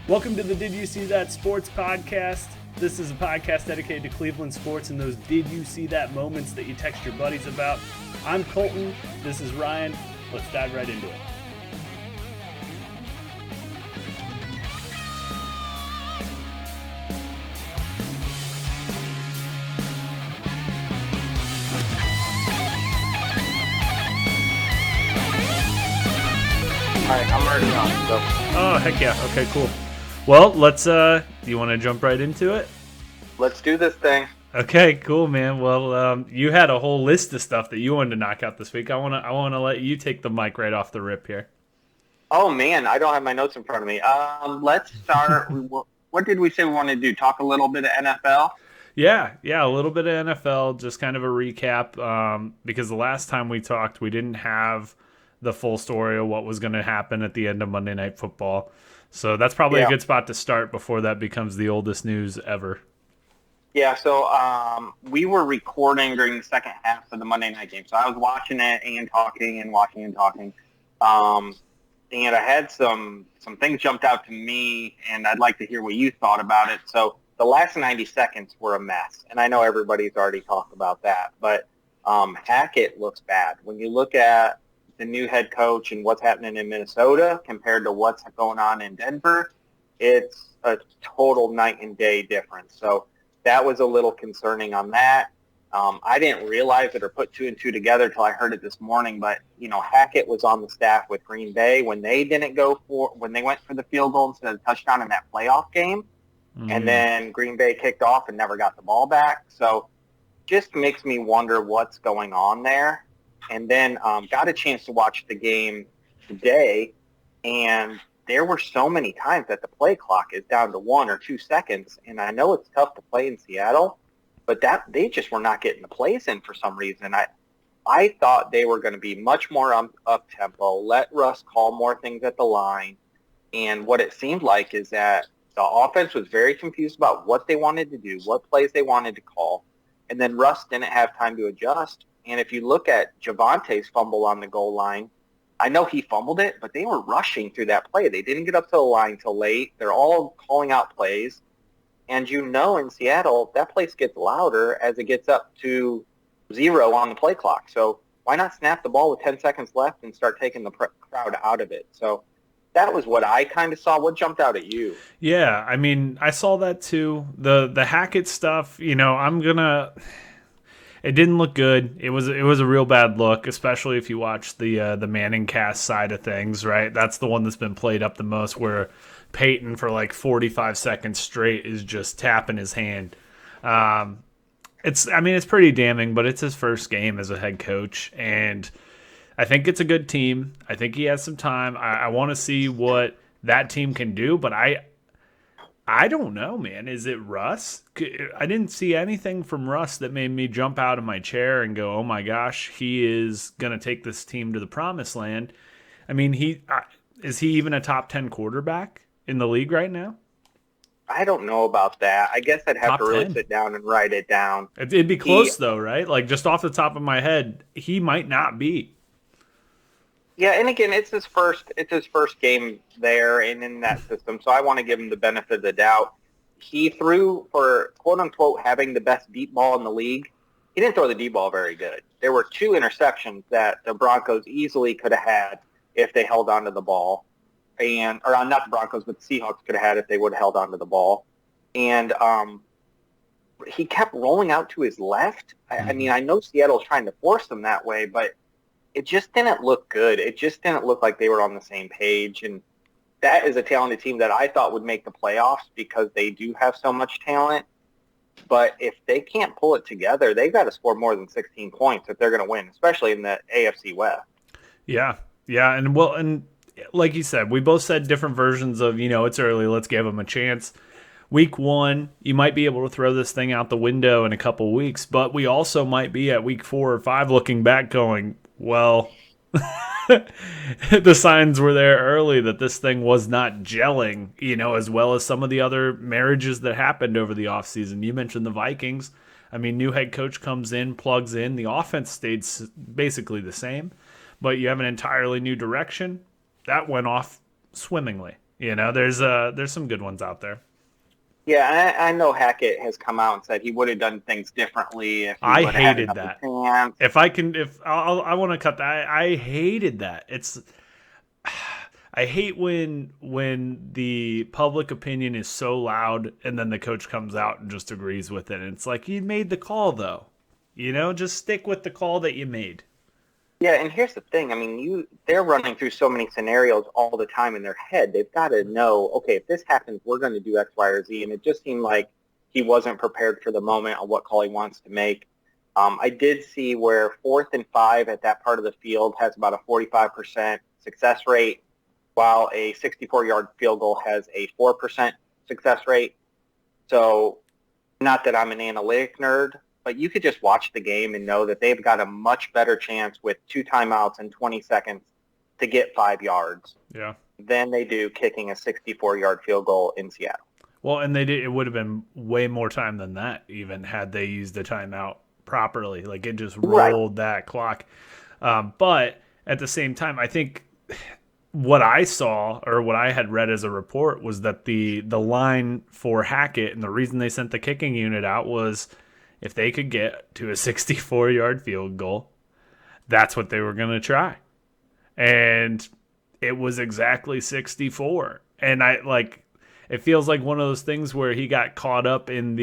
Welcome to the Did You See That Sports Podcast. This is a podcast dedicated to Cleveland sports and those Did You See That moments that you text your buddies about. I'm Colton. This is Ryan. Let's dive right into it. All right, I'm already on. So. Oh, heck yeah. Okay, cool. Well, let's, do you want to jump right into it? Let's do this thing. Okay, cool, man. Well, you had a whole list of stuff that you wanted to knock out this week. I want to let you take the mic right off the rip here. Oh, man, I don't have my notes in front of me. Let's start. What did we say we wanted to do? Talk a little bit of NFL? Yeah, a little bit of NFL, just kind of a recap, because the last time we talked, we didn't have the full story of what was going to happen at the end of Monday Night Football. So that's probably a good spot to start before that becomes the oldest news ever. Yeah, so we were recording during the second half of the Monday night game. So I was watching it and talking and watching and talking. And I had some things jumped out to me, and I'd like to hear what you thought about it. So the last 90 seconds were a mess, and I know everybody's already talked about that. But Hackett looks bad. When you look at the new head coach and what's happening in Minnesota compared to what's going on in Denver, it's a total night and day difference. So that was a little concerning on that. I didn't realize it or put two and two together until I heard it this morning. But, Hackett was on the staff with Green Bay when they went for the field goal instead of touchdown in that playoff game. Mm-hmm. And then Green Bay kicked off and never got the ball back. So just makes me wonder what's going on there. And then got a chance to watch the game today, and there were so many times that the play clock is down to 1 or 2 seconds. And I know it's tough to play in Seattle, but they just were not getting the plays in for some reason. I thought they were going to be much more up-tempo, let Russ call more things at the line. And what it seemed like is that the offense was very confused about what they wanted to do, what plays they wanted to call. And then Russ didn't have time to adjust. And if you look at Javante's fumble on the goal line, I know he fumbled it, but they were rushing through that play. They didn't get up to the line till late. They're all calling out plays. And in Seattle, that place gets louder as it gets up to 0 on the play clock. So why not snap the ball with 10 seconds left and start taking the crowd out of it? So that was what I kind of saw. What jumped out at you? Yeah, I mean, I saw that too. The Hackett stuff, it didn't look good. It was a real bad look, especially if you watch the Manning cast side of things, right? That's the one that's been played up the most, where Peyton for like 45 seconds straight is just tapping his hand. It's pretty damning, but it's his first game as a head coach, and I think it's a good team. I think he has some time. I want to see what that team can do, but I don't know, man. Is it Russ? I didn't see anything from Russ that made me jump out of my chair and go, oh my gosh, he is going to take this team to the promised land. I mean, is he even a top 10 quarterback in the league right now? I don't know about that. I guess I'd have top to really 10. sit down and write it down. It'd be close though, right? Like just off the top of my head, he might not be. Yeah, and again, it's his first game there and in that system, so I want to give him the benefit of the doubt. He threw for, quote-unquote, having the best deep ball in the league. He didn't throw the deep ball very good. There were 2 interceptions that the Broncos easily could have had if they held onto the ball. Not the Broncos, but the Seahawks could have had if they would have held onto the ball. And he kept rolling out to his left. I mean, I know Seattle's trying to force him that way, but it just didn't look good. It just didn't look like they were on the same page. And that is a talented team that I thought would make the playoffs because they do have so much talent. But if they can't pull it together, they've got to score more than 16 points if they're going to win, especially in the AFC West. Yeah. And like you said, we both said different versions of, it's early, let's give them a chance. Week 1, you might be able to throw this thing out the window in a couple weeks, but we also might be at week 4 or 5 looking back going, well, The signs were there early that this thing was not gelling, as well as some of the other marriages that happened over the offseason. You mentioned the Vikings. I mean, new head coach comes in, plugs in. The offense stayed basically the same, but you have an entirely new direction. That went off swimmingly. There's some good ones out there. Yeah, I know Hackett has come out and said he would have done things differently if he I would have had hated another that. chance. I want to cut that. I hated that. I hate when the public opinion is so loud and then the coach comes out and just agrees with it. And it's like, you made the call though. Just stick with the call that you made. Yeah, and here's the thing. I mean, they're running through so many scenarios all the time in their head. They've got to know, okay, if this happens, we're going to do X, Y, or Z. And it just seemed like he wasn't prepared for the moment on what call he wants to make. I did see where 4th and 5 at that part of the field has about a 45% success rate, while a 64-yard field goal has a 4% success rate. So not that I'm an analytic nerd, but you could just watch the game and know that they've got a much better chance with 2 timeouts and 20 seconds to get 5 yards than they do kicking a 64-yard field goal in Seattle. Well, and it would have been way more time than that even had they used the timeout properly. Like, it just rolled that clock. But at the same time, I think what I saw or what I had read as a report was that the line for Hackett and the reason they sent the kicking unit out was if they could get to a 64-yard field goal, that's what they were going to try. And it was exactly 64. And it feels like one of those things where he got caught up in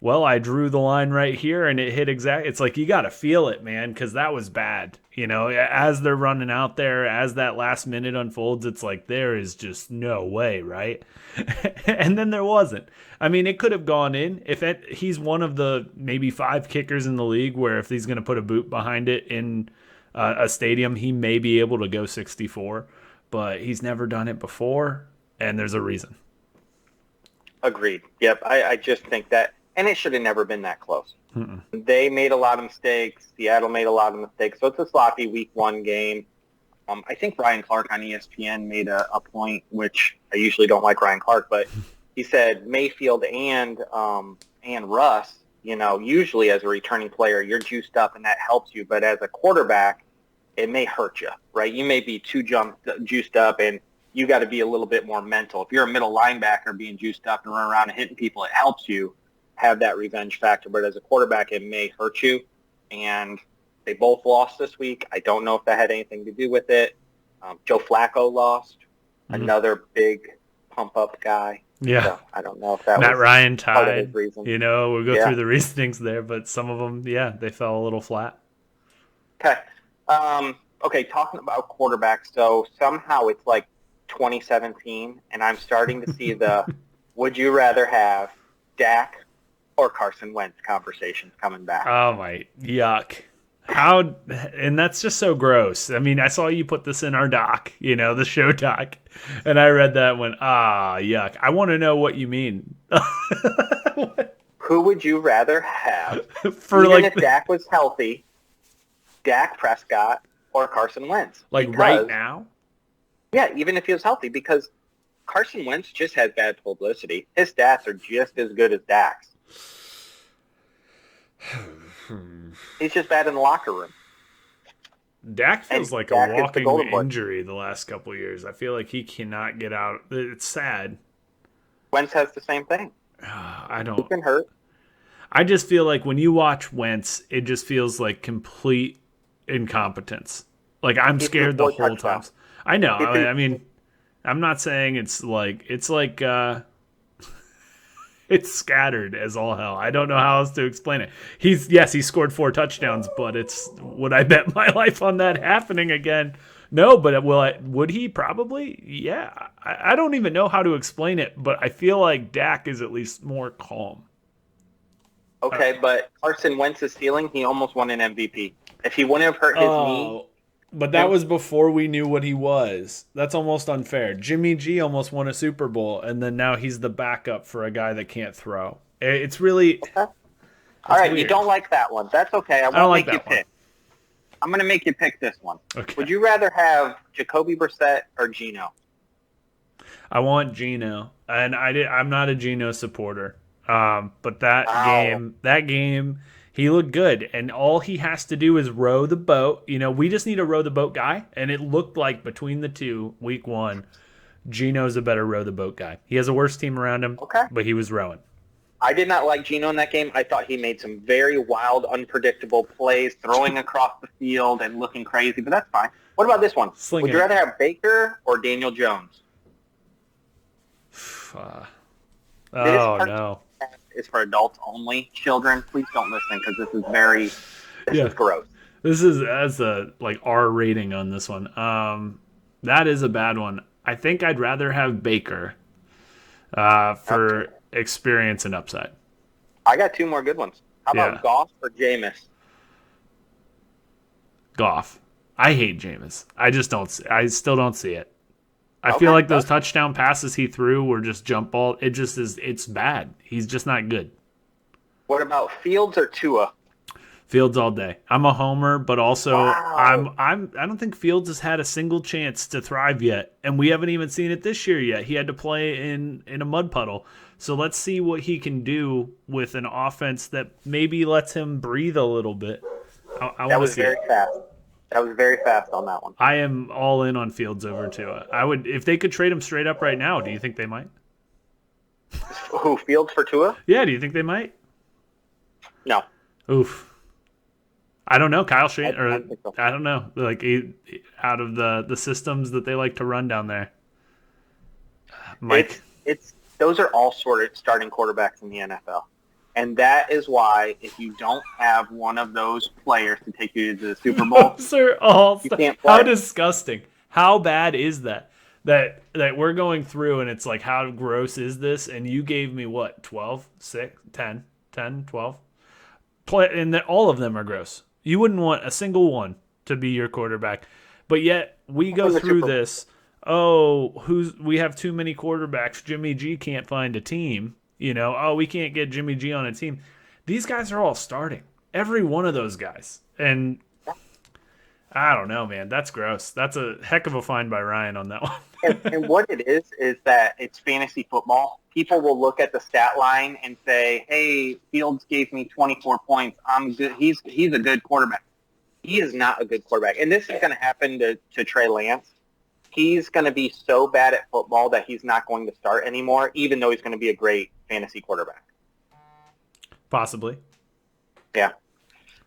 I drew the line right here and it hit exactly. It's like, you got to feel it, man, because that was bad. As they're running out there, as that last minute unfolds, it's like, there is just no way, right? And then there wasn't. I mean, it could have gone in. He's one of the maybe 5 kickers in the league where if he's going to put a boot behind it in a stadium, he may be able to go 64. But he's never done it before, and there's a reason. Agreed. Yep, I just think that. And it should have never been that close. Mm-mm. They made a lot of mistakes. Seattle made a lot of mistakes. So it's a sloppy Week 1 game. I think Ryan Clark on ESPN made a point, which I usually don't like Ryan Clark, but he said Mayfield and Russ, usually as a returning player, you're juiced up and that helps you. But as a quarterback, it may hurt you, right? You may be too juiced up, and you got to be a little bit more mental. If you're a middle linebacker being juiced up and running around and hitting people, it helps you have that revenge factor, but as a quarterback, it may hurt you. And they both lost this week. I don't know if that had anything to do with it. Joe Flacco lost, another big pump-up guy. Yeah. So I don't know if that Matt was Ryan part of tied. his reason. We'll go through the reasonings there, but some of them, they fell a little flat. Okay. Okay, talking about quarterbacks, so somehow it's like 2017, and I'm starting to see the would you rather have Dak or Carson Wentz conversations coming back. Oh my, yuck. How, and that's just so gross. I mean, I saw you put this in our doc, the show doc, and I read that and went, yuck. I want to know what you mean. Who would you rather have? Even if Dak was healthy, Dak Prescott or Carson Wentz? Right now? Yeah, even if he was healthy, because Carson Wentz just has bad publicity. His stats are just as good as Dak's. He's just bad in the locker room. Dak feels like a walking injury the last couple of years. I feel like he cannot get out. It's sad. Wentz has the same thing. I don't. He can hurt. I just feel like when you watch Wentz, it just feels like complete incompetence. Like, I'm scared the whole time. I know. I mean, I'm not saying it's like it's scattered as all hell. I don't know how else to explain it. He scored 4 touchdowns, but would I bet my life on that happening again? No, but would he? Probably. Yeah. I don't even know how to explain it, but I feel like Dak is at least more calm. Okay, but Carson Wentz's ceiling, he almost won an MVP. If he wouldn't have hurt his knee. But that was before we knew what he was. That's almost unfair. Jimmy G almost won a Super Bowl, and then now he's the backup for a guy that can't throw. It's really... Okay. All right, weird. You don't like that one. That's okay. I won't make you pick. I'm going to make you pick this one. Okay. Would you rather have Jacoby Brissett or Geno? I want Geno, and I'm not a Geno supporter. But Wow. that game, he looked good, and all he has to do is row the boat. We just need a row the boat guy, and it looked like between the two, week one, Geno's a better row the boat guy. He has a worse team around him, Okay. but he was rowing. I did not like Geno in that game. I thought he made some very wild, unpredictable plays, throwing across the field and looking crazy, but that's fine. What about this one? Slinging Would you it. rather have Baker or Daniel Jones? Oh no. It's for adults only. Children, please don't listen because this is gross. That's a like R rating on this one. That is a bad one. I think I'd rather have Baker for experience and upside. I got two more good ones. How about Yeah. Goff or Jameis? Goff. I hate Jameis. I still don't see it. I Okay, feel like those touchdown passes he threw were just jump ball. It's bad. He's just not good. What about Fields or Tua? Fields all day. I'm a homer, but also Wow. I don't think Fields has had a single chance to thrive yet, and we haven't even seen it this year yet. He had to play in a mud puddle. So let's see what he can do with an offense that maybe lets him breathe a little bit. I That want to was see very it. fast. That was very fast on that one. I am all in on Fields over Tua. I would if they could trade him straight up right now. Do you think they might? Who, Fields for Tua? Yeah, do you think they might? No. Oof. I don't know. Kyle Shanahan, I or think so. I don't know. Like out of the systems that they like to run down there, Mike. It's those are all sort of starting quarterbacks in the NFL. And that is why if you don't have one of those players to take you to the Super Bowl, Those are all. you can't How play. disgusting! How bad is that? That we're going through and it's like, how gross is this? And you gave me what, 12, 6, 10, 10, 12? And that all of them are gross. You wouldn't want a single one to be your quarterback. But yet we go Win the through Super Bowl. this. We have too many quarterbacks. Jimmy G can't find a team. We can't get Jimmy G on a team. These guys are all starting. Every one of those guys. And I don't know, man. That's gross. That's a heck of a find by Ryan on that one. And what it is that it's fantasy football. People will look at the stat line and say, hey, Fields gave me 24 points. I'm good. He's a good quarterback. He is not a good quarterback. And this is going to happen to Trey Lance. He's going to be so bad at football that he's not going to start anymore, even though he's going to be a great fantasy quarterback. Possibly. Yeah.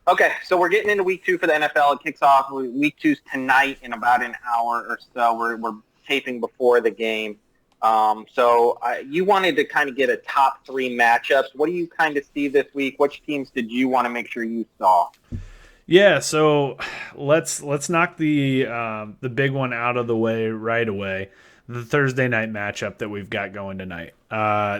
Okay, so we're getting into week 2 for the NFL. It kicks off week 2's tonight in about an hour or so. We're taping before the game. You wanted to kind of get a top 3 matchups. What do you kind of see this week? Which teams did you want to make sure you saw? Yeah, so let's knock the big one out of the way right away. The Thursday night matchup that we've got going tonight.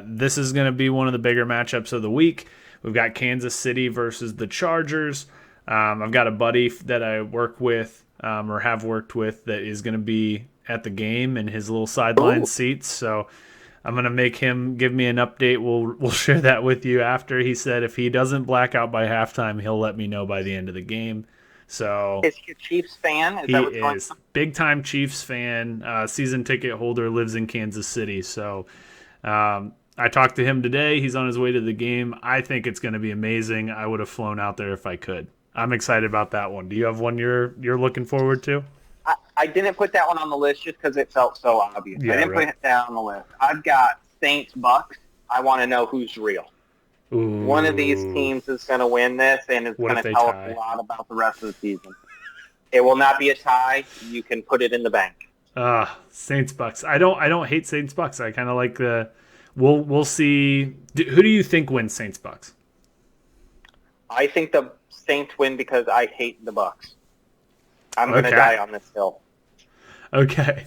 This is going to be one of the bigger matchups of the week. We've got Kansas City versus the Chargers. I've got a buddy that I work with or have worked with that is going to be at the game in his little sideline seats. So I'm going to make him give me an update. We'll share that with you after. He said if he doesn't black out by halftime, he'll let me know by the end of the game. So Is he a Chiefs fan? Is he that what's going is on? big time Chiefs fan, season ticket holder, lives in Kansas City. So I talked to him today. He's on his way to the game. I think it's going to be amazing. I would have flown out there if I could. I'm excited about that one. Do you have one you're looking forward to? I didn't put that one on the list just because it felt so obvious. Yeah, I didn't right. put it down on the list. I've got Saints Bucks. I want to know who's real. Ooh. One of these teams is going to win this, and it's What going if to they tell tie? us a lot about the rest of the season. It will not be a tie. You can put it in the bank. Saints Bucks. I don't hate Saints Bucks. I kind of like the. We'll see. Who do you think wins Saints Bucks? I think the Saints win because I hate the Bucks. I'm going to Okay. die on this hill. Okay.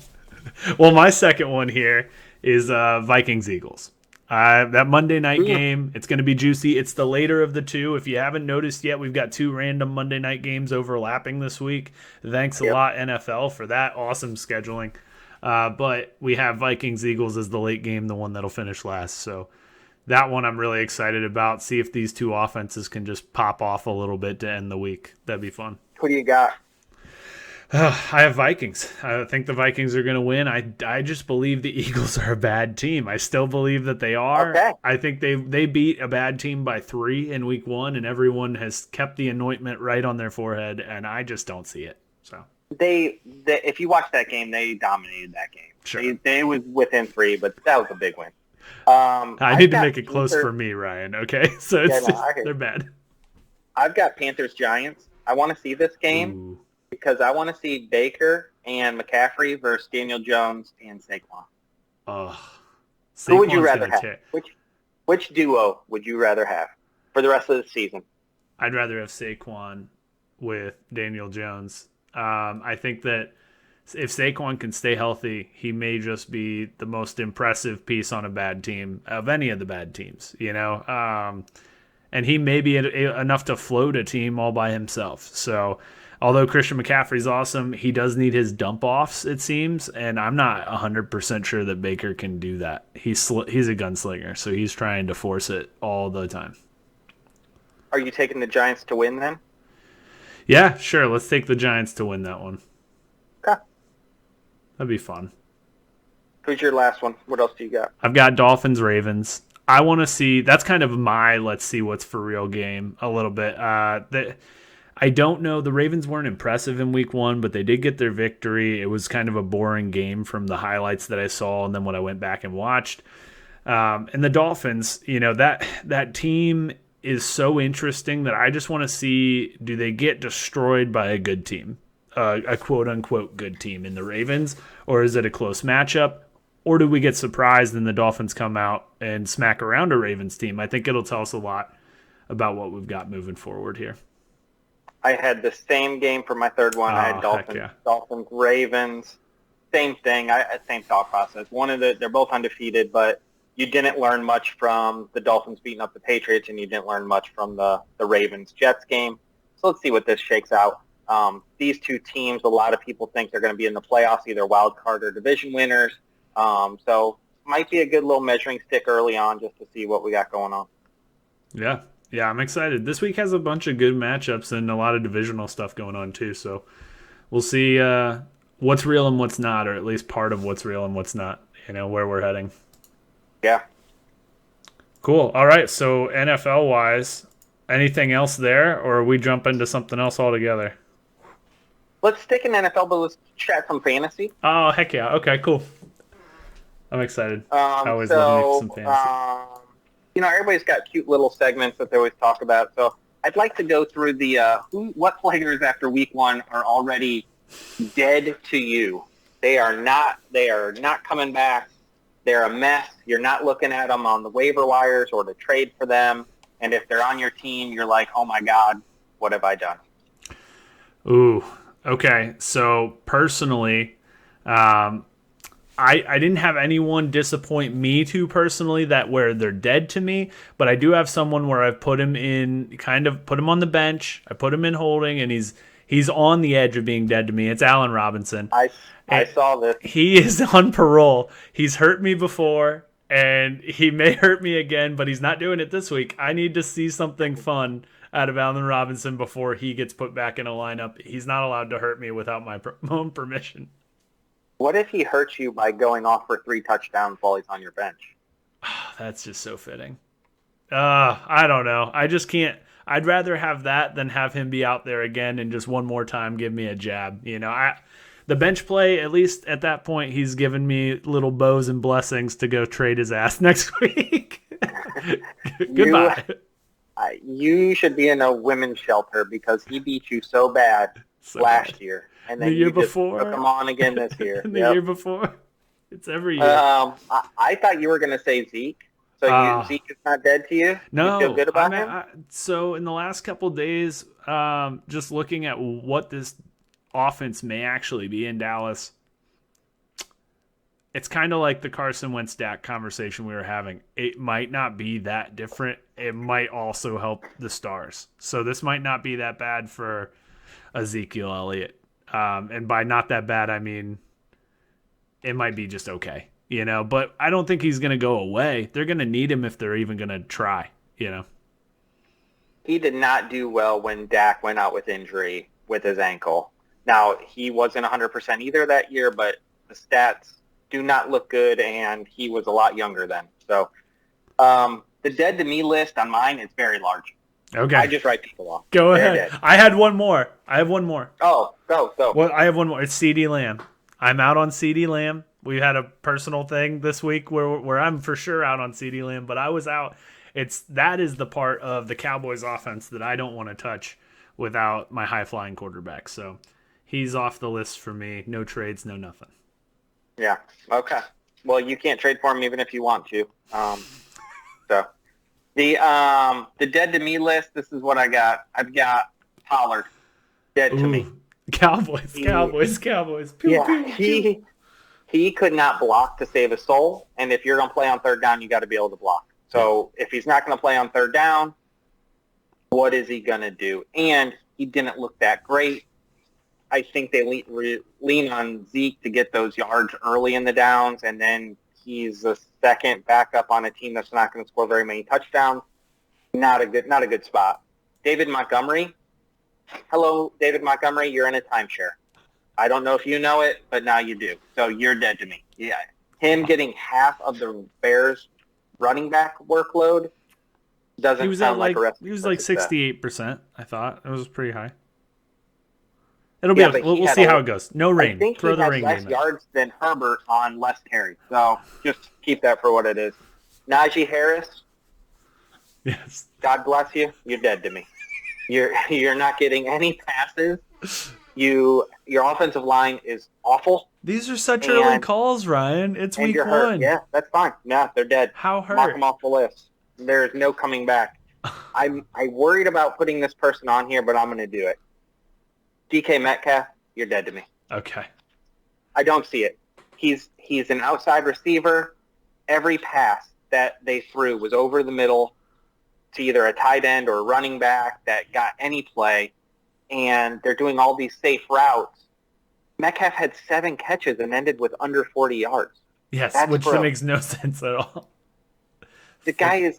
Well, my second one here is Vikings Eagles. That Monday night game, it's going to be juicy. It's the later of the two. If you haven't noticed yet, we've got 2 random Monday night games overlapping this week. Thanks a lot, NFL, for that awesome scheduling. But we have Vikings Eagles as the late game, the one that'll finish last. So that one I'm really excited about. See if these two offenses can just pop off a little bit to end the week. That'd be fun. Who do you got? I have Vikings. I think the Vikings are going to win. I just believe the Eagles are a bad team. I still believe that they are. Okay. I think they beat a bad team by 3 in week 1, and everyone has kept the anointment right on their forehead, and I just don't see it. So If you watch that game, they dominated that game. Sure. They was within 3, but that was a big win. I need to make it close for me, Ryan. Okay, so they're bad. I've got Panthers Giants. I want to see this game. Ooh. Because I want to see Baker and McCaffrey versus Daniel Jones and Saquon. Who would you rather have? Which duo would you rather have for the rest of the season? I'd rather have Saquon with Daniel Jones. I think that if Saquon can stay healthy, he may just be the most impressive piece on a bad team of any of the bad teams, and he may be enough to float a team all by himself. So although Christian McCaffrey's awesome, he does need his dump-offs, it seems, and I'm not 100% sure that Baker can do that. He's a gunslinger, so he's trying to force it all the time. Are you taking the Giants to win then? Yeah, sure. Let's take the Giants to win that one. Okay. That'd be fun. Who's your last one? What else do you got? I've got Dolphins-Ravens. I want to see – that's kind of my let's see what's for real game a little bit. I don't know. The Ravens weren't impressive in week 1, but they did get their victory. It was kind of a boring game from the highlights that I saw and then when I went back and watched. And the Dolphins, that team is so interesting that I just want to see, do they get destroyed by a good team, a quote-unquote good team in the Ravens, or is it a close matchup? Or do we get surprised and the Dolphins come out and smack around a Ravens team? I think it'll tell us a lot about what we've got moving forward here. I had the same game for my third one. I had Dolphins, Ravens, same thing. Same thought process. They're both undefeated, but you didn't learn much from the Dolphins beating up the Patriots, and you didn't learn much from the Ravens Jets game. So let's see what this shakes out. These two teams, a lot of people think they're going to be in the playoffs, either wild card or division winners. So might be a good little measuring stick early on just to see what we got going on. Yeah. Yeah, I'm excited. This week has a bunch of good matchups and a lot of divisional stuff going on too. So we'll see what's real and what's not, or at least part of what's real and what's not, where we're heading. Yeah. Cool. All right. So NFL-wise, anything else there, or we jump into something else altogether? Let's stick in NFL, but let's chat some fantasy. Oh, heck yeah. Okay, cool. I'm excited. I always love some fantasy. Everybody's got cute little segments that they always talk about. So I'd like to go through the what players after week 1 are already dead to you. They are not coming back. They're a mess. You're not looking at them on the waiver wires or to trade for them. And if they're on your team, you're like, oh my God, what have I done? Ooh, okay. So personally, I didn't have anyone disappoint me too personally that where they're dead to me, but I do have someone where I've put him on the bench. I put him in holding, and he's on the edge of being dead to me. It's Allen Robinson. I saw this. He is on parole. He's hurt me before, and he may hurt me again, but he's not doing it this week. I need to see something fun out of Allen Robinson before he gets put back in a lineup. He's not allowed to hurt me without my own permission. What if he hurts you by going off for 3 touchdowns while he's on your bench? That's just so fitting. I don't know. I just can't. I'd rather have that than have him be out there again and just one more time give me a jab. The bench play, at least at that point, he's given me little bows and blessings to go trade his ass next week. Goodbye. You should be in a women's shelter because he beat you so bad last year. And then the year you before, just took him on again this year. The year before. It's every year. I thought you were going to say Zeke. So Zeke is not dead to you? No. You feel good about him? So in the last couple of days, just looking at what this offense may actually be in Dallas, it's kind of like the Carson Wentz Dak conversation we were having. It might not be that different. It might also help the stars. So this might not be that bad for Ezekiel Elliott. And by not that bad, I mean it might be just okay, but I don't think he's going to go away. They're going to need him if they're even going to try, He did not do well when Dak went out with injury with his ankle. Now, he wasn't 100% either that year, but the stats do not look good, and he was a lot younger then. So the dead to me list on mine is very large. Okay. I just write people off. Go They're ahead. dead. I had one more. Oh, go. Well, I have one more. It's CD Lamb. I'm out on CD Lamb. We had a personal thing this week where I'm for sure out on CD Lamb, but I was out. That is the part of the Cowboys offense that I don't want to touch without my high flying quarterback. So he's off the list for me. No trades, no nothing. Yeah. Okay. Well, you can't trade for him even if you want to. So the dead to me list. This is what I got. I've got Pollard dead to me. Cowboys. Pew, Yeah. pew, pew. He could not block to save his soul, and if you're going to play on third down, you got to be able to block. So if he's not going to play on third down, what is he going to do? And he didn't look that great. I think they lean on Zeke to get those yards early in the downs, and then he's a second backup on a team that's not going to score very many touchdowns. Not a good spot. David Montgomery. Hello, David Montgomery. You're in a timeshare. I don't know if you know it, but now you do. So you're dead to me. Yeah, him getting half of the Bears' running back workload doesn't sound like a recipe. He was like 68%. I thought it was pretty high. It'll be. Yeah, we'll see how it goes. No rain. I think Throw he the has rain less game yards than Herbert on less carries. So just keep that for what it is. Najee Harris. Yes. God bless you. You're dead to me. You're not getting any passes. Your offensive line is awful. These are such early calls, Ryan. It's week one. Hurt. Yeah, that's fine. Yeah, they're dead. How hurt? Mark them off the list. There's no coming back. I worried about putting this person on here, but I'm going to do it. DK Metcalf, you're dead to me. Okay. I don't see it. He's an outside receiver. Every pass that they threw was over the middle to either a tight end or a running back that got any play, and they're doing all these safe routes. Metcalf had 7 catches and ended with under 40 yards. Yes, which makes no sense at all. The guy is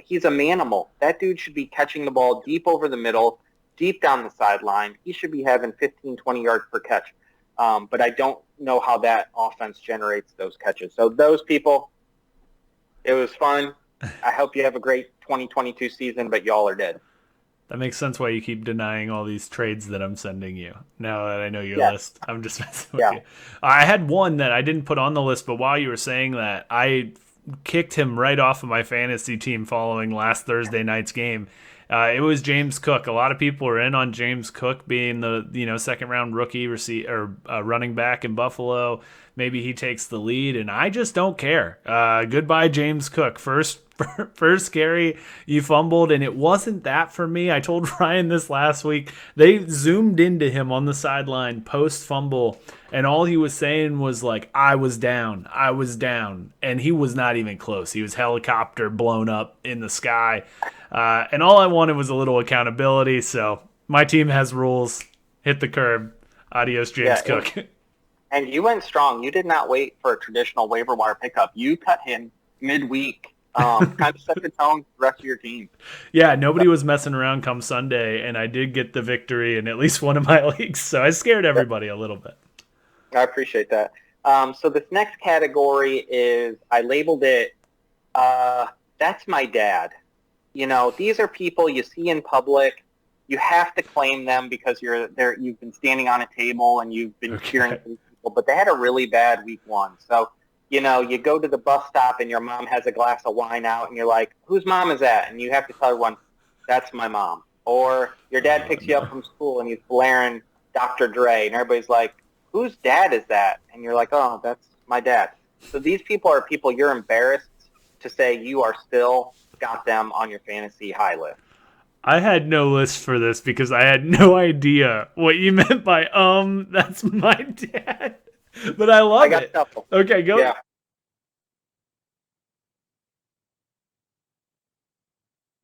he's a manimal. That dude should be catching the ball deep over the middle, deep down the sideline. He should be having 15, 20 yards per catch. But I don't know how that offense generates those catches. So those people, it was fun. I hope you have a great 2022 season, but y'all are dead. That makes sense why you keep denying all these trades that I'm sending you. Now that I know your list, I'm just messing with you. I had one that I didn't put on the list, but while you were saying that, I kicked him right off of my fantasy team following last Thursday night's game. It was James Cook. A lot of people are in on James Cook being the second round rookie running back in Buffalo. Maybe he takes the lead, and I just don't care. Goodbye, James Cook. First carry, you fumbled, and it wasn't that for me. I told Ryan this last week. They zoomed into him on the sideline post-fumble, and all he was saying was like, I was down, and he was not even close. He was helicopter blown up in the sky, and all I wanted was a little accountability, so my team has rules. Hit the curb. Adios, James Cook. And you went strong. You did not wait for a traditional waiver wire pickup. You cut him midweek. Kind of set the tone for the rest of your team. Yeah, nobody was messing around come Sunday, and I did get the victory in at least one of my leagues, so I scared everybody a little bit. I appreciate that. So this next category is, I labeled it, that's my dad. These are people you see in public. You have to claim them because you've been standing on a table and you've been cheering for these people, but they had a really bad week one. So, you go to the bus stop and your mom has a glass of wine out and you're like, whose mom is that? And you have to tell everyone, that's my mom. Or your dad picks you up from school and he's blaring Dr. Dre and everybody's like, whose dad is that? And you're like, oh, that's my dad. So these people are people you're embarrassed to say you are still got them on your fantasy high list. I had no list for this because I had no idea what you meant by, that's my dad. But I love it. Shuffle. Okay, go. Yeah.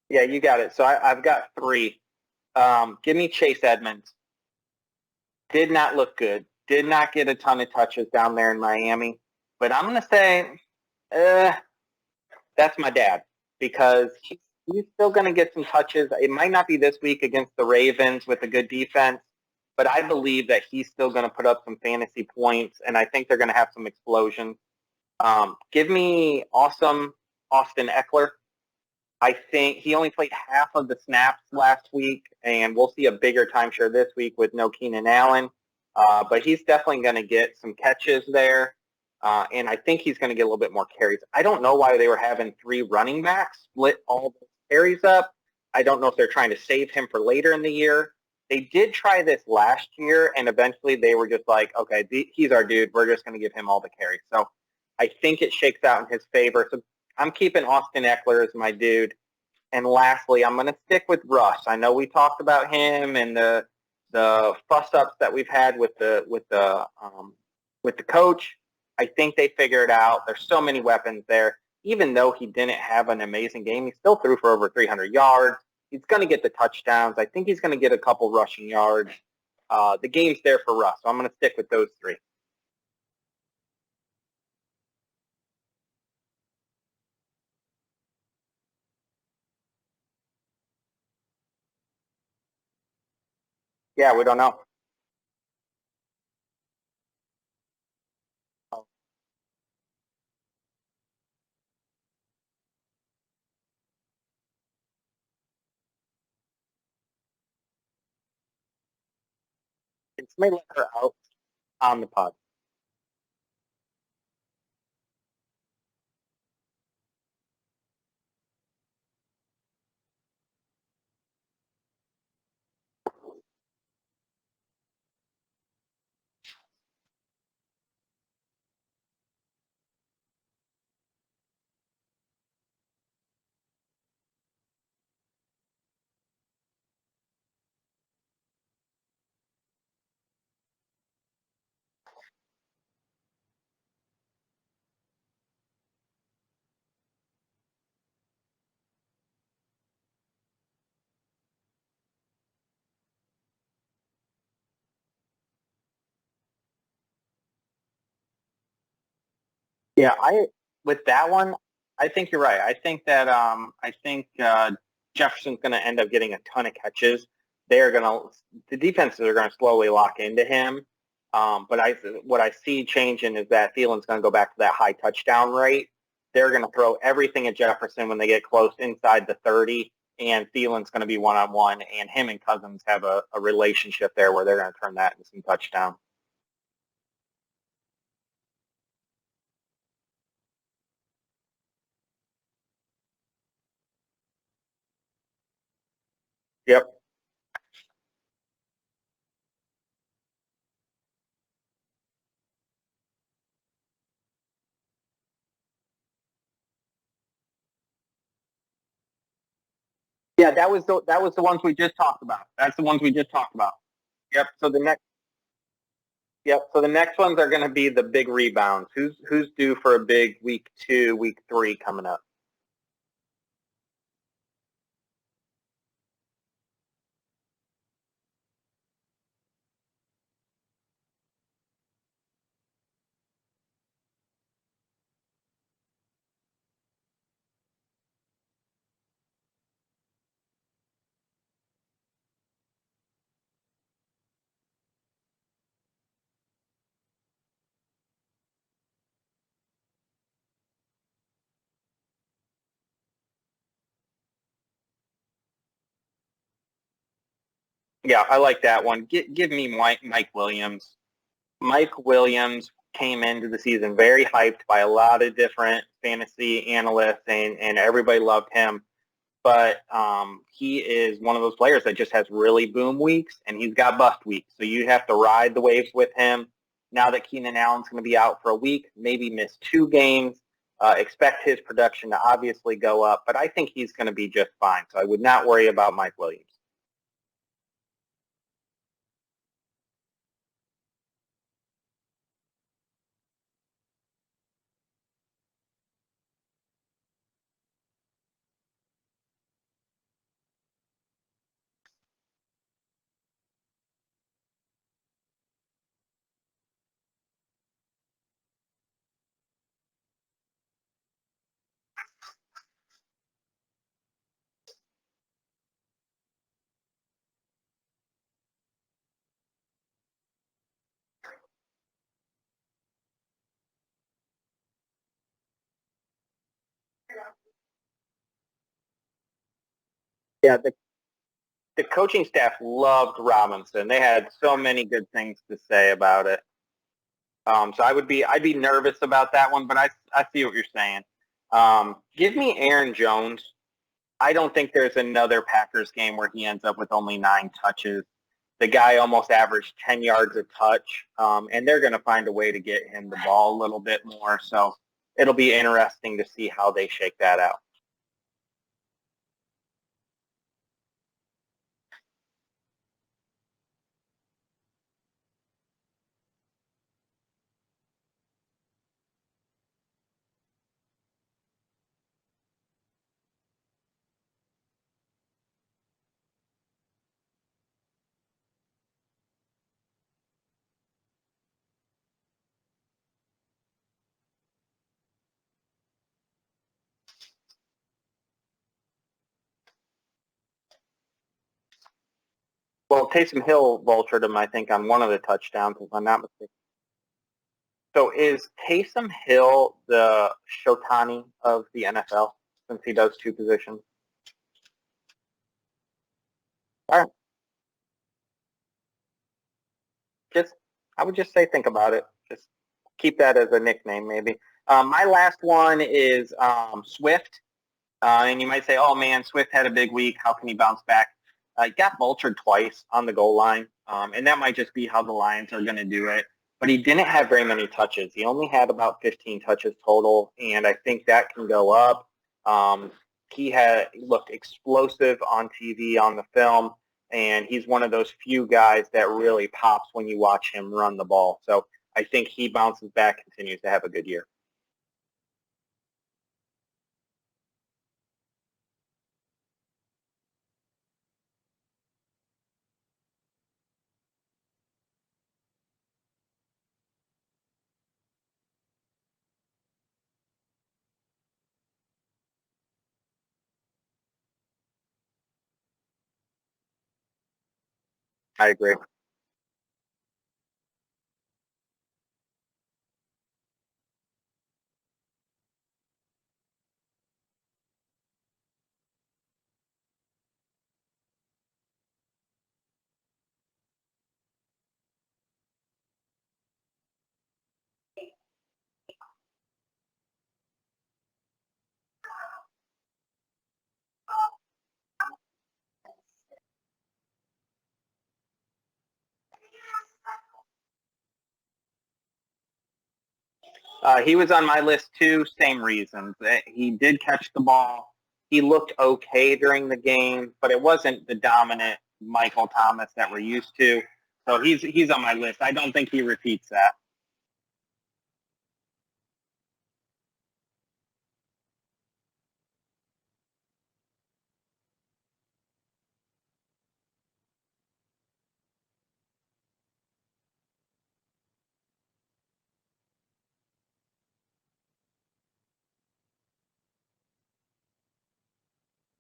Yeah, you got it. So I've got 3. Give me Chase Edmonds. Did not look good. Did not get a ton of touches down there in Miami. But I'm going to say that's my dad because he's still going to get some touches. It might not be this week against the Ravens with a good defense, but I believe that he's still going to put up some fantasy points, and I think they're going to have some explosions. Give me awesome Austin Eckler. I think he only played half of the snaps last week, and we'll see a bigger timeshare this week with no Keenan Allen. But he's definitely going to get some catches there, and I think he's going to get a little bit more carries. I don't know why they were having three running backs split all the carries up. I don't know if they're trying to save him for later in the year. They did try this last year, and eventually they were just like, okay, he's our dude. We're just going to give him all the carries. So I think it shakes out in his favor. So I'm keeping Austin Eckler as my dude. And lastly, I'm going to stick with Russ. I know we talked about him and the fuss ups that we've had with the coach. I think they figure it out. There's so many weapons there. Even though he didn't have an amazing game, he still threw for over 300 yards. He's going to get the touchdowns. I think he's going to get a couple rushing yards. The game's there for Russ, so I'm going to stick with those three. Yeah, we don't know. It's may let her out on the pod. Yeah, I with that one, I think you're right. I think Jefferson's going to end up getting a ton of catches. They're going to the defenses are going to slowly lock into him. But what I see changing is that Thielen's going to go back to that high touchdown rate. They're going to throw everything at Jefferson when they get close inside the 30, and Thielen's going to be one-on-one, and him and Cousins have a relationship there where they're going to turn that into some touchdown. Yep. Yeah, that was the ones we just talked about. That's the ones we just talked about. Yep. So the next ones are going to be the big rebounds. Who's due for a big week 2, week 3 coming up? Yeah, I like that one. Give me Mike Williams. Mike Williams came into the season very hyped by a lot of different fantasy analysts, and everybody loved him. But he is one of those players that just has really boom weeks, and he's got bust weeks. So you have to ride the waves with him. Now that Keenan Allen's going to be out for a week, maybe miss 2 games, expect his production to obviously go up. But I think he's going to be just fine. So I would not worry about Mike Williams. Yeah, the coaching staff loved Robinson. They had so many good things to say about it. So I'd be nervous about that one, but I see what you're saying. Give me Aaron Jones. I don't think there's another Packers game where he ends up with only 9 touches. The guy almost averaged 10 yards a touch, and they're going to find a way to get him the ball a little bit more. So it'll be interesting to see how they shake that out. Well, Taysom Hill vultured him, I think, on one of the touchdowns, if I'm not mistaken. So is Taysom Hill the Shotani of the NFL since he does 2 positions? All right, just I would just say think about it. Just keep that as a nickname, maybe. My last one is Swift. And you might say, oh, man, Swift had a big week. How can he bounce back? He got vultured twice on the goal line, and that might just be how the Lions are going to do it. But he didn't have very many touches. He only had about 15 touches total, and I think that can go up. He had looked explosive on TV on the film, and he's one of those few guys that really pops when you watch him run the ball. So I think he bounces back, continues to have a good year. I agree. He was on my list too. Same reasons. He did catch the ball. He looked okay during the game, but it wasn't the dominant Michael Thomas that we're used to. So he's on my list. I don't think he repeats that.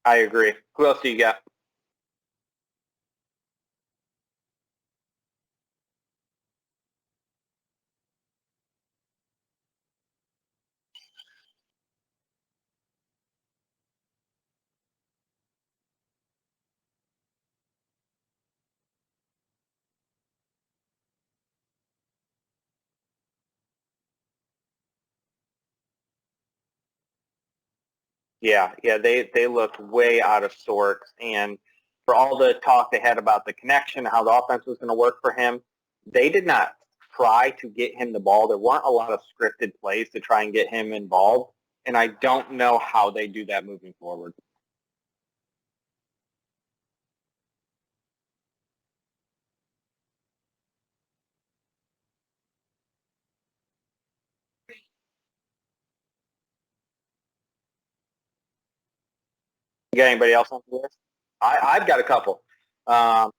I agree. Who else do you got? Yeah. They looked way out of sorts, and for all the talk they had about the connection, how the offense was going to work for him, they did not try to get him the ball. There weren't a lot of scripted plays to try and get him involved, and I don't know how they do that moving forward. You got anybody else on the list? I've got a couple. Um,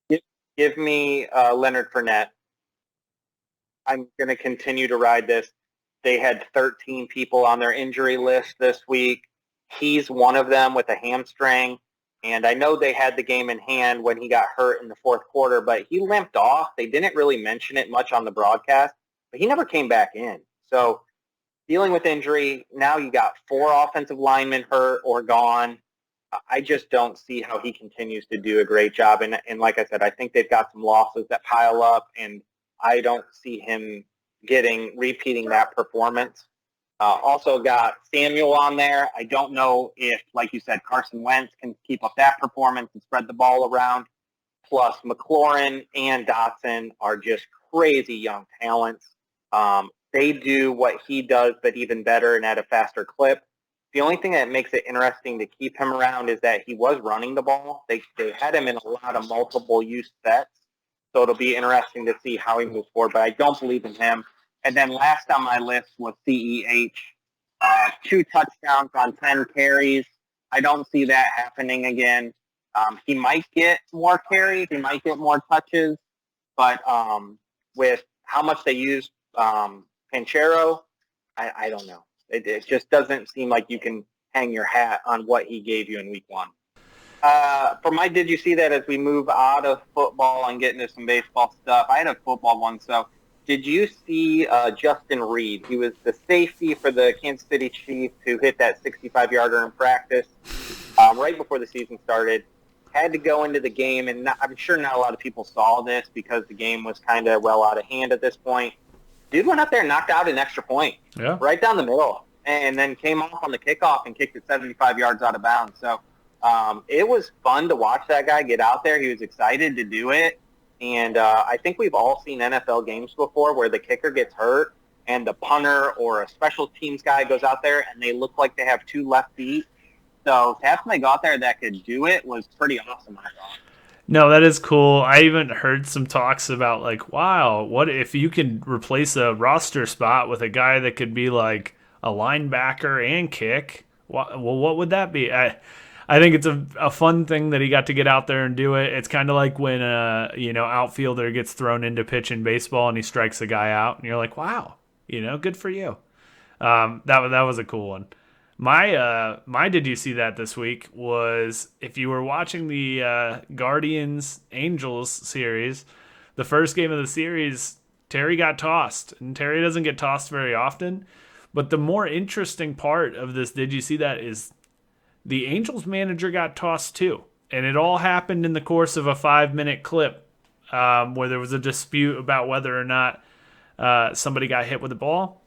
give, give me Leonard Fournette. I'm going to continue to ride this. They had 13 people on their injury list this week. He's one of them with a hamstring. And I know they had the game in hand when he got hurt in the fourth quarter, but he limped off. They didn't really mention it much on the broadcast, but he never came back in. So dealing with injury, now you got 4 offensive linemen hurt or gone. I just don't see how he continues to do a great job. And like I said, I think they've got some losses that pile up, and I don't see him repeating that performance. Also got Samuel on there. I don't know if, like you said, Carson Wentz can keep up that performance and spread the ball around. Plus, McLaurin and Dotson are just crazy young talents. They do what he does, but even better and at a faster clip. The only thing that makes it interesting to keep him around is that he was running the ball. They had him in a lot of multiple use sets. So it'll be interesting to see how he moves forward. But I don't believe in him. And then last on my list was CEH. 2 touchdowns on 10 carries. I don't see that happening again. He might get more carries. He might get more touches. But with how much they use Panchero, I don't know. It just doesn't seem like you can hang your hat on what he gave you in week 1. For my Did You See That, as we move out of football and get into some baseball stuff, I had a football one. So did you see Justin Reed? He was the safety for the Kansas City Chiefs who hit that 65-yarder in practice right before the season started. Had to go into the game, and I'm sure not a lot of people saw this because the game was kind of well out of hand at this point. Dude went up there and knocked out an extra point right down the middle, and then came off on the kickoff and kicked it 75 yards out of bounds. So it was fun to watch that guy get out there. He was excited to do it. And I think we've all seen NFL games before where the kicker gets hurt and the punter or a special teams guy goes out there and they look like they have 2 left feet. So to have somebody go out there that could do it was pretty awesome, I thought. No, that is cool. I even heard some talks about like, wow, what if you can replace a roster spot with a guy that could be like a linebacker and kick? Well, what would that be? I think it's a fun thing that he got to get out there and do it. It's kind of like when outfielder gets thrown into pitch in baseball and he strikes a guy out, and you're like, wow, good for you. That was a cool one. My Did You See That this week was, if you were watching the Guardians Angels series, the first game of the series, Terry got tossed, and Terry doesn't get tossed very often. But the more interesting part of this Did You See That is the Angels manager got tossed too, and it all happened in the course of a 5-minute clip where there was a dispute about whether or not somebody got hit with the ball.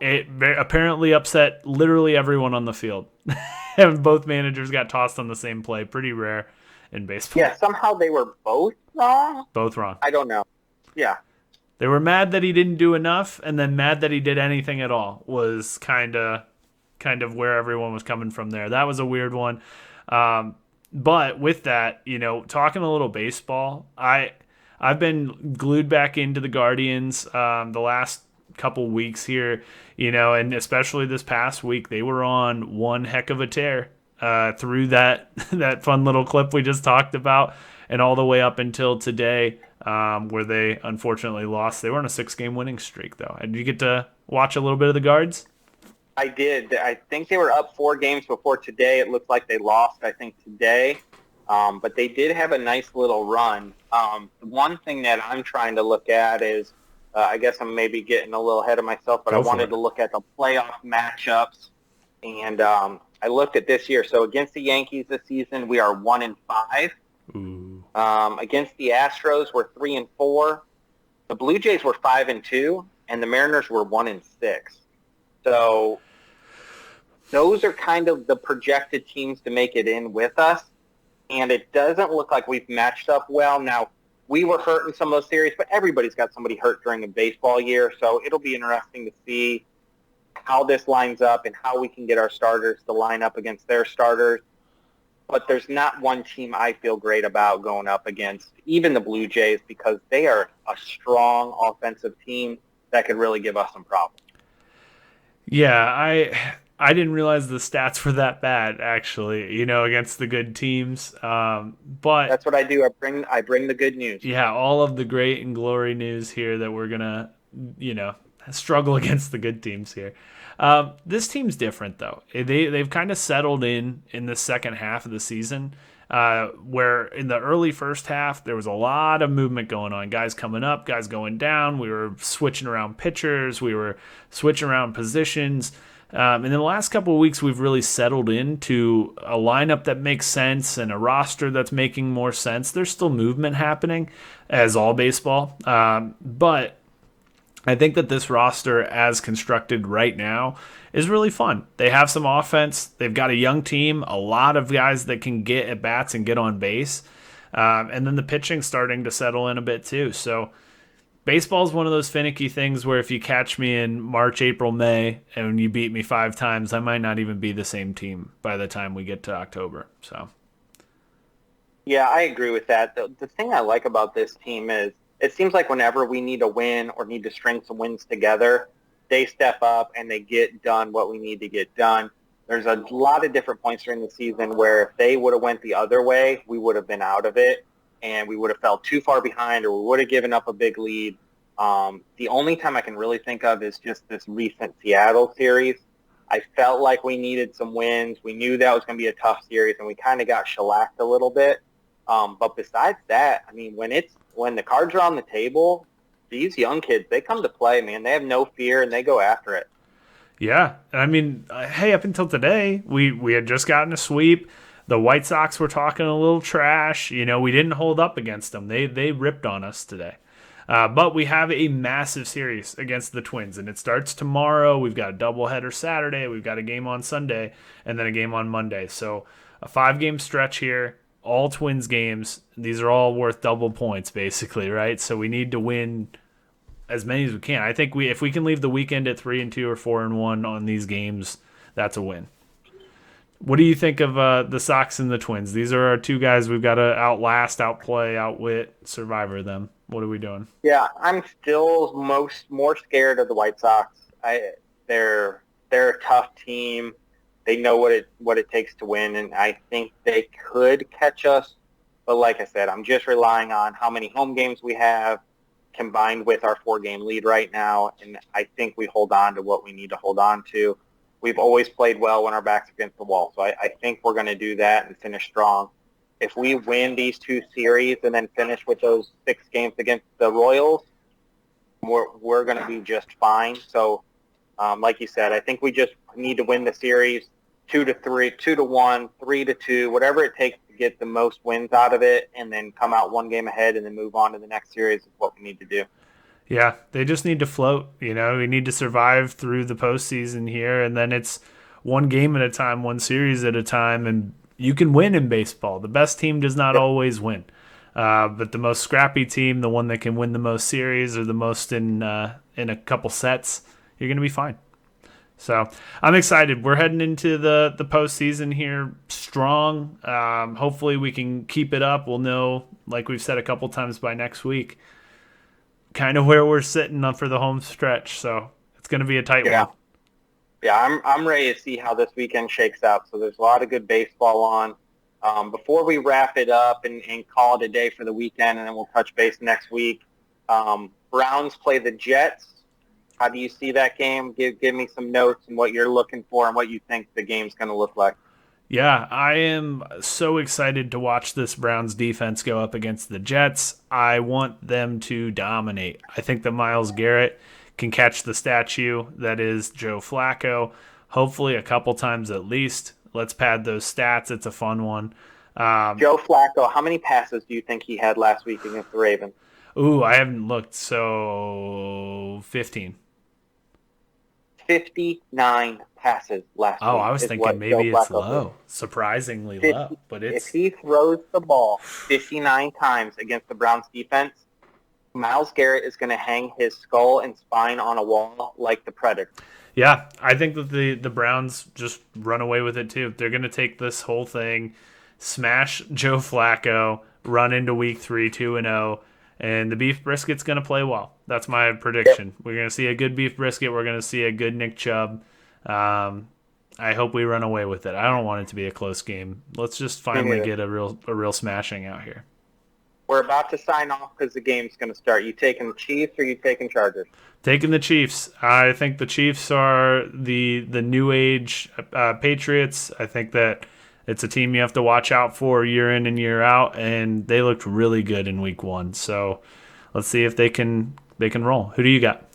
It apparently upset literally everyone on the field. And both managers got tossed on the same play. Pretty rare in baseball. Yeah, somehow they were both wrong. Both wrong. I don't know. Yeah. They were mad that he didn't do enough, and then mad that he did anything at all was kind of where everyone was coming from there. That was a weird one. But with that, talking a little baseball, I've been glued back into the Guardians the last couple weeks here, and especially this past week, they were on one heck of a tear through that fun little clip we just talked about, and all the way up until today, where they unfortunately lost. They were on a 6-game winning streak, though. Did you get to watch a little bit of the Guards? I did. I think they were up 4 games before today. It looked like they lost, I think, today. But they did have a nice little run. The one thing that I'm trying to look at is, I guess I'm maybe getting a little ahead of myself, but I wanted to look at the playoff matchups. And I looked at this year. So against the Yankees this season, we are 1-5. Ooh. Against the Astros, we're 3-4. The Blue Jays were 5-2, and the Mariners were 1-6. So those are kind of the projected teams to make it in with us, and it doesn't look like we've matched up well. Now, we were hurt in some of those series, but everybody's got somebody hurt during a baseball year, so it'll be interesting to see how this lines up and how we can get our starters to line up against their starters. But there's not one team I feel great about going up against, even the Blue Jays, because they are a strong offensive team that could really give us some problems. Yeah, I didn't realize the stats were that bad, actually, against the good teams. But that's what I do. I bring the good news. Yeah, all of the great and glory news here that we're gonna, struggle against the good teams here. This team's different though. They've kind of settled in the second half of the season. Where in the early first half, there was a lot of movement going on. Guys coming up, guys going down. We were switching around pitchers. We were switching around positions. In the last couple of weeks, we've really settled into a lineup that makes sense and a roster that's making more sense. There's still movement happening, as all baseball, but I think that this roster, as constructed right now, is really fun. They have some offense. They've got a young team, a lot of guys that can get at bats and get on base, and then the pitching's starting to settle in a bit too. So baseball is one of those finicky things where if you catch me in March, April, May, and you beat me 5 times, I might not even be the same team by the time we get to October. So, Yeah, I agree with that. The thing I like about this team is it seems like whenever we need a win or need to string some wins together, they step up and they get done what we need to get done. There's a lot of different points during the season where if they would have went the other way, we would have been out of it and we would have fell too far behind or we would have given up a big lead. The only time I can really think of is just this recent Seattle series. I felt like we needed some wins. We knew that was going to be a tough series, and we kind of got shellacked a little bit. But besides that, I mean, when the cards are on the table, these young kids, they come to play, man. They have no fear, and they go after it. yeah. I mean, hey, up until today, we had just gotten a sweep. The White Sox were talking a little trash. You know, we didn't hold up against them. They ripped on us today. But we have a massive series against the Twins, and it starts tomorrow. We've got a doubleheader Saturday. We've got a game on Sunday, and then a game on Monday. So a 5-game stretch here, all Twins games. These are all worth double points, basically, right? So we need to win as many as we can. I think if we can leave the weekend at 3-2 or 4-1 on these games, that's a win. What do you think of the Sox and the Twins? These are our two guys we've got to outlast, outplay, outwit, survivor them. What are we doing? Yeah, I'm still more scared of the White Sox. They're a tough team. They know what it takes to win, and I think they could catch us. But like I said, I'm just relying on how many home games we have combined with our 4-game lead right now, and I think we hold on to what we need to hold on to. We've always played well when our back's against the wall, so I think we're going to do that and finish strong. If we win these 2 series and then finish with those 6 games against the Royals, we're going to be just fine. So, like you said, I think we just need to win the series 2-3, 2-1, 3-2, whatever it takes to get the most wins out of it, and then come out 1 game ahead and then move on to the next series is what we need to do. Yeah, they just need to float. You know, we need to survive through the postseason here, and then it's 1 game at a time, 1 series at a time, and you can win in baseball. The best team does not always win, but the most scrappy team, the one that can win the most series or the most in a couple sets, you're going to be fine. So I'm excited. We're heading into the postseason here strong. Hopefully we can keep it up. We'll know, like we've said a couple times, by next week, kind of where we're sitting for the home stretch. So it's going to be a tight one. Yeah, I'm ready to see how this weekend shakes out. So there's a lot of good baseball on. Before we wrap it up and call it a day for the weekend, and then we'll touch base next week, Browns play the Jets. How do you see that game? Give me some notes and what you're looking for and what you think the game's going to look like. Yeah, I am so excited to watch this Browns defense go up against the Jets. I want them to dominate. I think that Myles Garrett can catch the statue that is Joe Flacco, hopefully a couple times at least. Let's pad those stats. It's a fun one. Joe Flacco, how many passes do you think he had last week against the Ravens? Ooh, I haven't looked. So 15. 59 passes last week. Oh, I was thinking maybe it's low. Surprisingly low. But if he throws the ball 59 times against the Browns defense, Myles Garrett is going to hang his skull and spine on a wall like the Predator. Yeah, I think that the Browns just run away with it too. They're going to take this whole thing, smash Joe Flacco, run into week 3 2-0, and the beef brisket's going to play well. That's my prediction. Yep. We're going to see a good beef brisket. We're going to see a good Nick Chubb. I hope we run away with it. I don't want it to be a close game. Let's just finally get a real smashing out here. We're about to sign off because the game's going to start. You taking the Chiefs or you taking Chargers? Taking the Chiefs. I think the Chiefs are the new age Patriots. I think that it's a team you have to watch out for year in and year out, and they looked really good in week 1. So let's see if they can roll. Who do you got?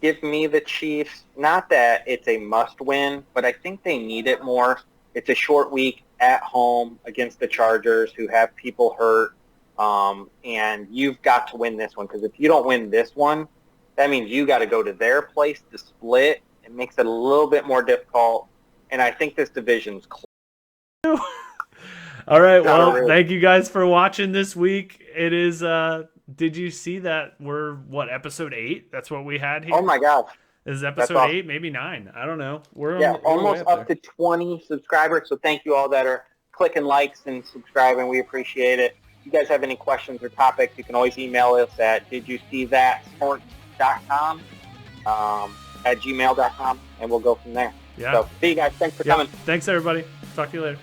give me the Chiefs. Not that it's a must-win, but I think they need it more. It's a short week at home against the Chargers, who have people hurt, and you've got to win this one, because if you don't win this one, that means you got to go to their place to split. It makes it a little bit more difficult, and I think this division's close. All right, well, thank you guys for watching this week. It is, did you see that we're, episode 8? That's what we had here? Oh, my gosh. This is episode 8, maybe 9. I don't know. We're almost up to 20 subscribers, so thank you all that are clicking likes and subscribing. We appreciate it. If you guys have any questions or topics, you can always email us at didyousee.that@gmail.com, and we'll go from there. Yeah. So see you guys. Thanks for coming. Thanks, everybody. Talk to you later.